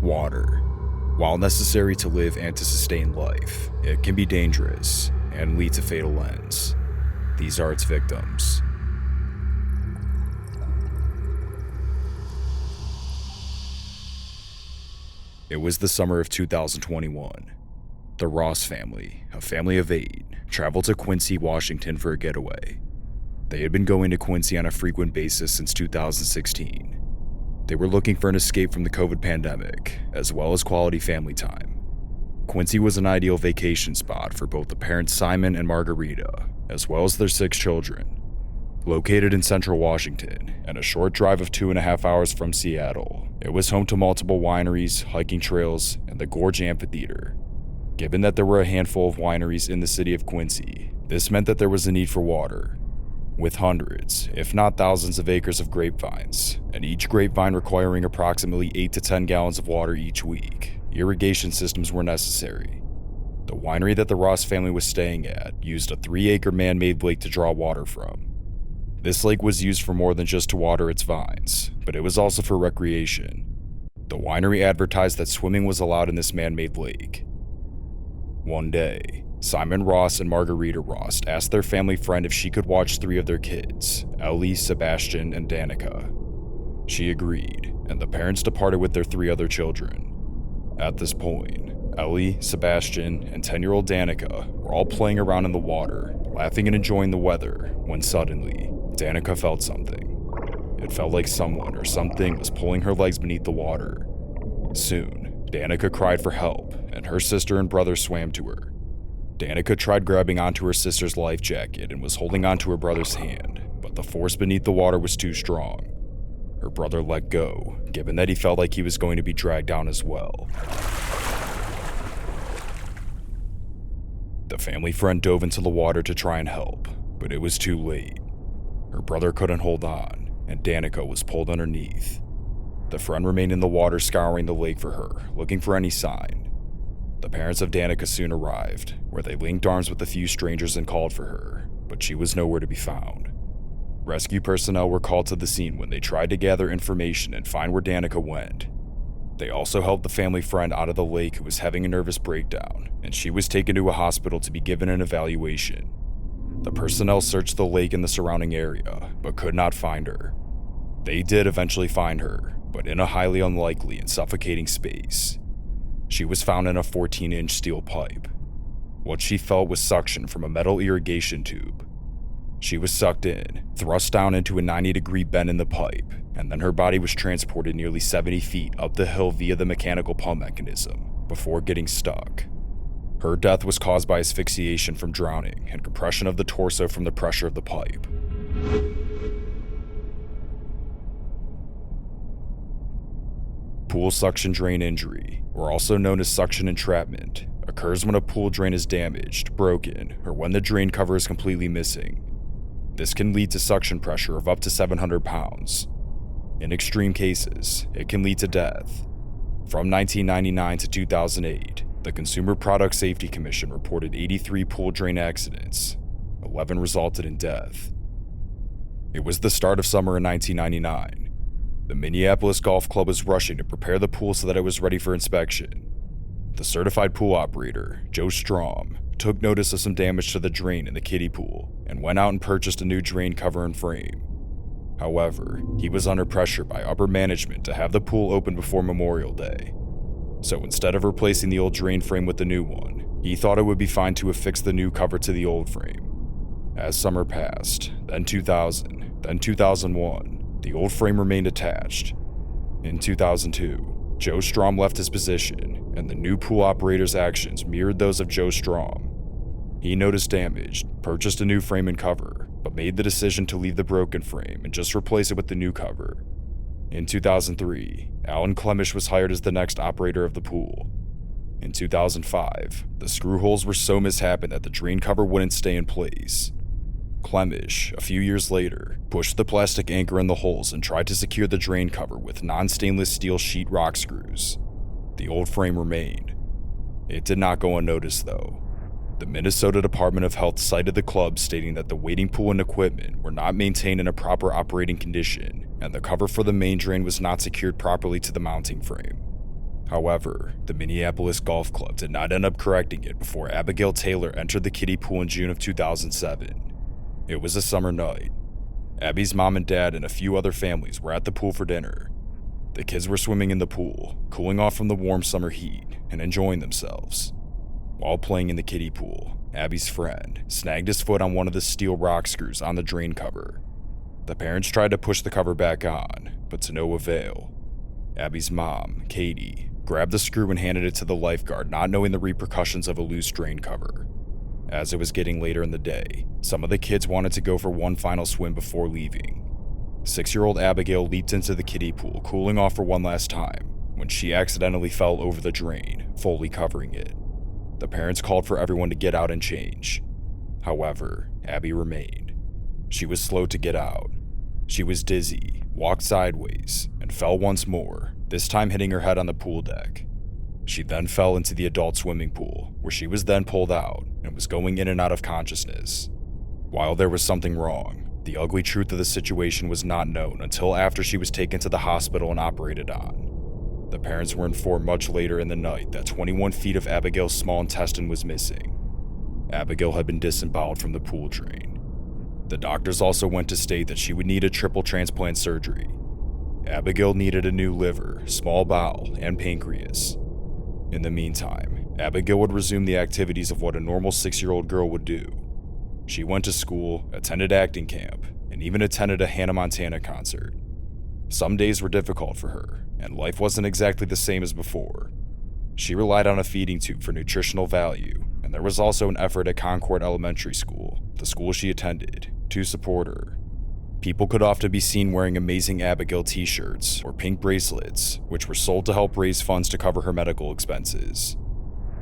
Water. While necessary to live and to sustain life, it can be dangerous and lead to fatal ends. These are its victims. It was the summer of 2021. The Ross family, a family of 8, traveled to Quincy, Washington for a getaway. They had been going to Quincy on a frequent basis since 2016. They were looking for an escape from the COVID pandemic, as well as quality family time. Quincy was an ideal vacation spot for both the parents Simon and Margarita, as well as their 6 children. Located in central Washington, and a short drive of 2.5 hours from Seattle, it was home to multiple wineries, hiking trails, and the Gorge Amphitheater. Given that there were a handful of wineries in the city of Quincy, this meant that there was a need for water. With hundreds, if not thousands of acres of grapevines, and each grapevine requiring approximately 8 to 10 gallons of water each week, irrigation systems were necessary. The winery that the Ross family was staying at used a 3-acre man-made lake to draw water from. This lake was used for more than just to water its vines, but it was also for recreation. The winery advertised that swimming was allowed in this man-made lake. One day, Simon Ross and Margarita Ross asked their family friend if she could watch 3 of their kids, Ellie, Sebastian, and Danica. She agreed, and the parents departed with their 3 other children. At this point, Ellie, Sebastian, and 10-year-old Danica were all playing around in the water, laughing and enjoying the weather, when suddenly, Danica felt something. It felt like someone or something was pulling her legs beneath the water. Soon, Danica cried for help, and her sister and brother swam to her. Danica tried grabbing onto her sister's life jacket and was holding onto her brother's hand, but the force beneath the water was too strong. Her brother let go, given that he felt like he was going to be dragged down as well. The family friend dove into the water to try and help, but it was too late. Her brother couldn't hold on, and Danica was pulled underneath. The friend remained in the water scouring the lake for her, looking for any sign. The parents of Danica soon arrived, where they linked arms with a few strangers and called for her, but she was nowhere to be found. Rescue personnel were called to the scene when they tried to gather information and find where Danica went. They also helped the family friend out of the lake who was having a nervous breakdown, and she was taken to a hospital to be given an evaluation. The personnel searched the lake and the surrounding area, but could not find her. They did eventually find her, but in a highly unlikely and suffocating space. She was found in a 14-inch steel pipe. What she felt was suction from a metal irrigation tube. She was sucked in, thrust down into a 90-degree bend in the pipe, and then her body was transported nearly 70 feet up the hill via the mechanical pump mechanism, before getting stuck. Her death was caused by asphyxiation from drowning and compression of the torso from the pressure of the pipe. Pool suction drain injury, or also known as suction entrapment, occurs when a pool drain is damaged, broken, or when the drain cover is completely missing. This can lead to suction pressure of up to 700 pounds. In extreme cases, it can lead to death. From 1999 to 2008, the Consumer Product Safety Commission reported 83 pool drain accidents. 11 resulted in death. It was the start of summer in 1999. The Minneapolis Golf Club was rushing to prepare the pool so that it was ready for inspection. The certified pool operator, Joe Strom, took notice of some damage to the drain in the kiddie pool and went out and purchased a new drain cover and frame. However, he was under pressure by upper management to have the pool open before Memorial Day. So instead of replacing the old drain frame with the new one, he thought it would be fine to affix the new cover to the old frame. As summer passed, then 2000, then 2001, the old frame remained attached. In 2002, Joe Strom left his position, and the new pool operator's actions mirrored those of Joe Strom. He noticed damage, purchased a new frame and cover, but made the decision to leave the broken frame and just replace it with the new cover. In 2003, Alan Clemish was hired as the next operator of the pool. In 2005, the screw holes were so misshapen that the drain cover wouldn't stay in place. Clemish, a few years later, pushed the plastic anchor in the holes and tried to secure the drain cover with non-stainless steel sheet rock screws. The old frame remained. It did not go unnoticed, though. The Minnesota Department of Health cited the club, stating that the wading pool and equipment were not maintained in a proper operating condition, and the cover for the main drain was not secured properly to the mounting frame. However, the Minneapolis Golf Club did not end up correcting it before Abigail Taylor entered the kiddie pool in June of 2007. It was a summer night. Abby's mom and dad and a few other families were at the pool for dinner. The kids were swimming in the pool, cooling off from the warm summer heat and enjoying themselves. While playing in the kiddie pool, Abby's friend snagged his foot on one of the steel rock screws on the drain cover. The parents tried to push the cover back on, but to no avail. Abby's mom, Katie, grabbed the screw and handed it to the lifeguard, not knowing the repercussions of a loose drain cover. As it was getting later in the day, some of the kids wanted to go for one final swim before leaving. 6-year-old Abigail leaped into the kiddie pool, cooling off for one last time, when she accidentally fell over the drain, fully covering it. The parents called for everyone to get out and change. However, Abby remained. She was slow to get out. She was dizzy, walked sideways, and fell once more, this time hitting her head on the pool deck. She then fell into the adult swimming pool, where she was then pulled out and was going in and out of consciousness. While there was something wrong, the ugly truth of the situation was not known until after she was taken to the hospital and operated on. The parents were informed much later in the night that 21 feet of Abigail's small intestine was missing. Abigail had been disemboweled from the pool drain. The doctors also went to state that she would need a triple transplant surgery. Abigail needed a new liver, small bowel, and pancreas. In the meantime, Abigail would resume the activities of what a normal 6-year-old girl would do. She went to school, attended acting camp, and even attended a Hannah Montana concert. Some days were difficult for her, and life wasn't exactly the same as before. She relied on a feeding tube for nutritional value, and there was also an effort at Concord Elementary School, the school she attended, to support her. People could often be seen wearing Amazing Abigail t-shirts or pink bracelets, which were sold to help raise funds to cover her medical expenses.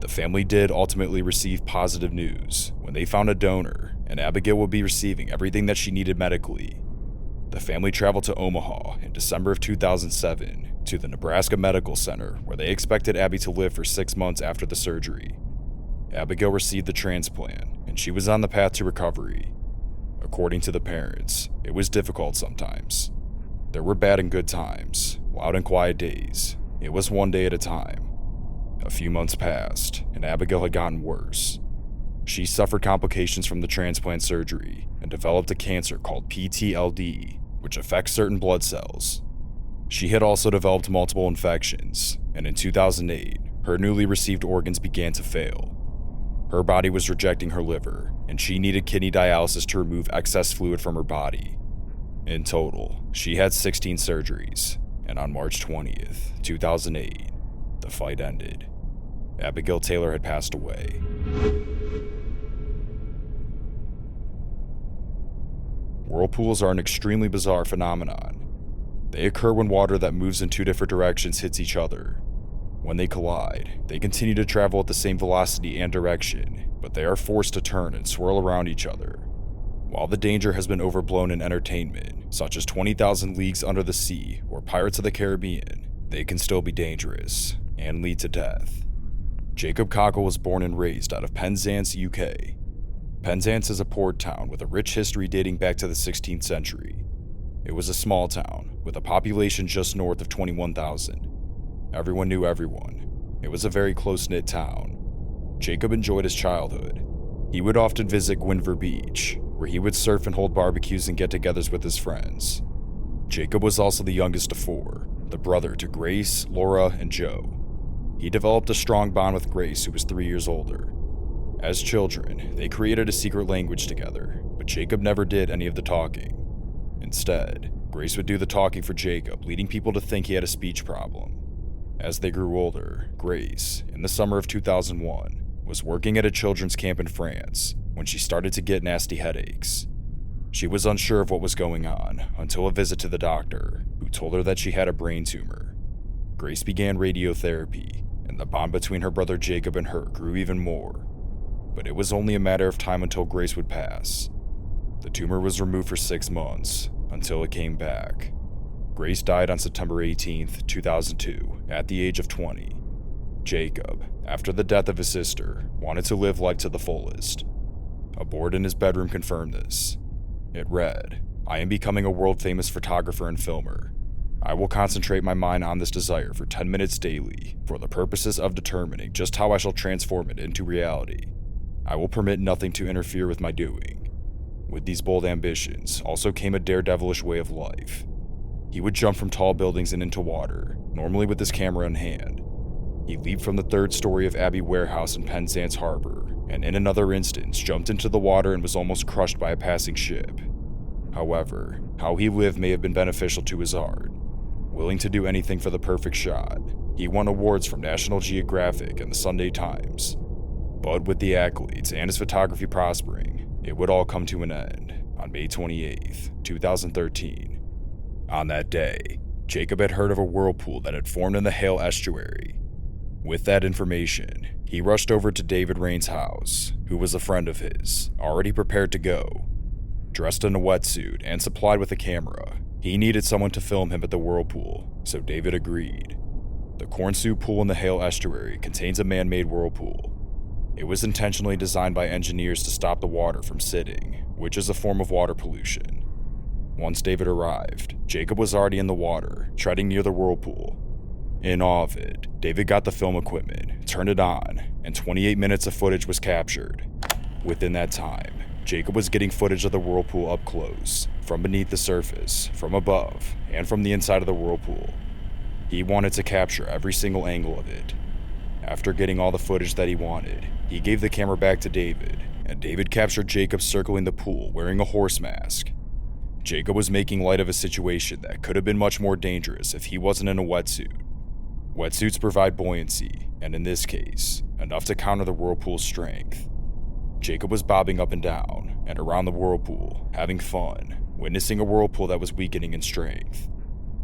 The family did ultimately receive positive news when they found a donor, and Abigail would be receiving everything that she needed medically. The family traveled to Omaha in December of 2007 to the Nebraska Medical Center, where they expected Abby to live for 6 months after the surgery. Abigail received the transplant, and she was on the path to recovery. According to the parents, it was difficult sometimes. There were bad and good times, loud and quiet days. It was one day at a time. A few months passed, and Abigail had gotten worse. She suffered complications from the transplant surgery and developed a cancer called PTLD, which affects certain blood cells. She had also developed multiple infections, and in 2008, her newly received organs began to fail. Her body was rejecting her liver, and she needed kidney dialysis to remove excess fluid from her body. In total, she had 16 surgeries, and on March 20th, 2008, the fight ended. Abigail Taylor had passed away. Whirlpools are an extremely bizarre phenomenon. They occur when water that moves in two different directions hits each other. When they collide, they continue to travel at the same velocity and direction, but they are forced to turn and swirl around each other. While the danger has been overblown in entertainment, such as 20,000 Leagues Under the Sea or Pirates of the Caribbean, they can still be dangerous and lead to death. Jacob Cockle was born and raised out of Penzance, UK. Penzance is a port town with a rich history dating back to the 16th century. It was a small town with a population just north of 21,000. Everyone knew everyone. It was a very close-knit town. Jacob enjoyed his childhood. He would often visit Gwynver Beach, where he would surf and hold barbecues and get-togethers with his friends. Jacob was also the youngest of 4, the brother to Grace, Laura, and Joe. He developed a strong bond with Grace, who was 3 years older. As children, they created a secret language together, but Jacob never did any of the talking. Instead, Grace would do the talking for Jacob, leading people to think he had a speech problem. As they grew older, Grace, in the summer of 2001, was working at a children's camp in France when she started to get nasty headaches. She was unsure of what was going on until a visit to the doctor, who told her that she had a brain tumor. Grace began radiotherapy, and the bond between her brother Jacob and her grew even more. But it was only a matter of time until Grace would pass. The tumor was removed for 6 months, until it came back. Grace died on September 18, 2002, at the age of 20. Jacob, after the death of his sister, wanted to live life to the fullest. A board in his bedroom confirmed this. It read, "I am becoming a world-famous photographer and filmer. I will concentrate my mind on this desire for 10 minutes daily for the purposes of determining just how I shall transform it into reality. I will permit nothing to interfere with my doing. With these bold ambitions also came a daredevilish way of life. He would jump from tall buildings and into water, normally with his camera in hand. He leaped from the third story of Abbey Warehouse in Penzance Harbor, and in another instance jumped into the water and was almost crushed by a passing ship. However, how he lived may have been beneficial to his art. Willing to do anything for the perfect shot, he won awards from National Geographic and the Sunday Times. But with the accolades and his photography prospering, it would all come to an end on May 28, 2013. On that day, Jacob had heard of a whirlpool that had formed in the Hale estuary. With that information, he rushed over to David Rain's house, who was a friend of his, already prepared to go. Dressed in a wetsuit and supplied with a camera, he needed someone to film him at the whirlpool, so David agreed. The Corn Soup Pool in the Hale estuary contains a man-made whirlpool. It was intentionally designed by engineers to stop the water from sitting, which is a form of water pollution. Once David arrived, Jacob was already in the water, treading near the whirlpool. In awe of it, David got the film equipment, turned it on, and 28 minutes of footage was captured. Within that time, Jacob was getting footage of the whirlpool up close, from beneath the surface, from above, and from the inside of the whirlpool. He wanted to capture every single angle of it. After getting all the footage that he wanted, he gave the camera back to David, and David captured Jacob circling the pool wearing a horse mask. Jacob was making light of a situation that could have been much more dangerous if he wasn't in a wetsuit. Wetsuits provide buoyancy, and in this case, enough to counter the whirlpool's strength. Jacob was bobbing up and down, and around the whirlpool, having fun, witnessing a whirlpool that was weakening in strength.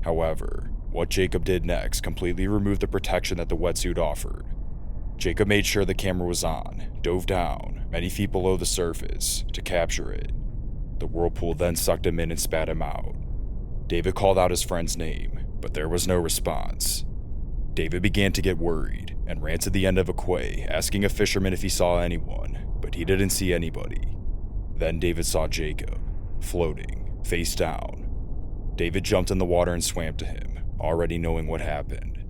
However, what Jacob did next completely removed the protection that the wetsuit offered. Jacob made sure the camera was on, dove down, many feet below the surface, to capture it. The whirlpool then sucked him in and spat him out. David called out his friend's name, but there was no response. David began to get worried and ran to the end of a quay, asking a fisherman if he saw anyone, but he didn't see anybody. Then David saw Jacob, floating, face down. David jumped in the water and swam to him, already knowing what happened.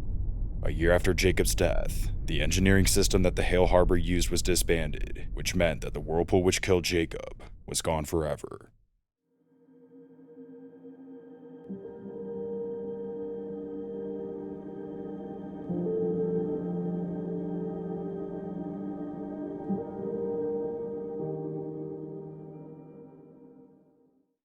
A year after Jacob's death, the engineering system that the Hale Harbor used was disbanded, which meant that the whirlpool which killed Jacob was gone forever.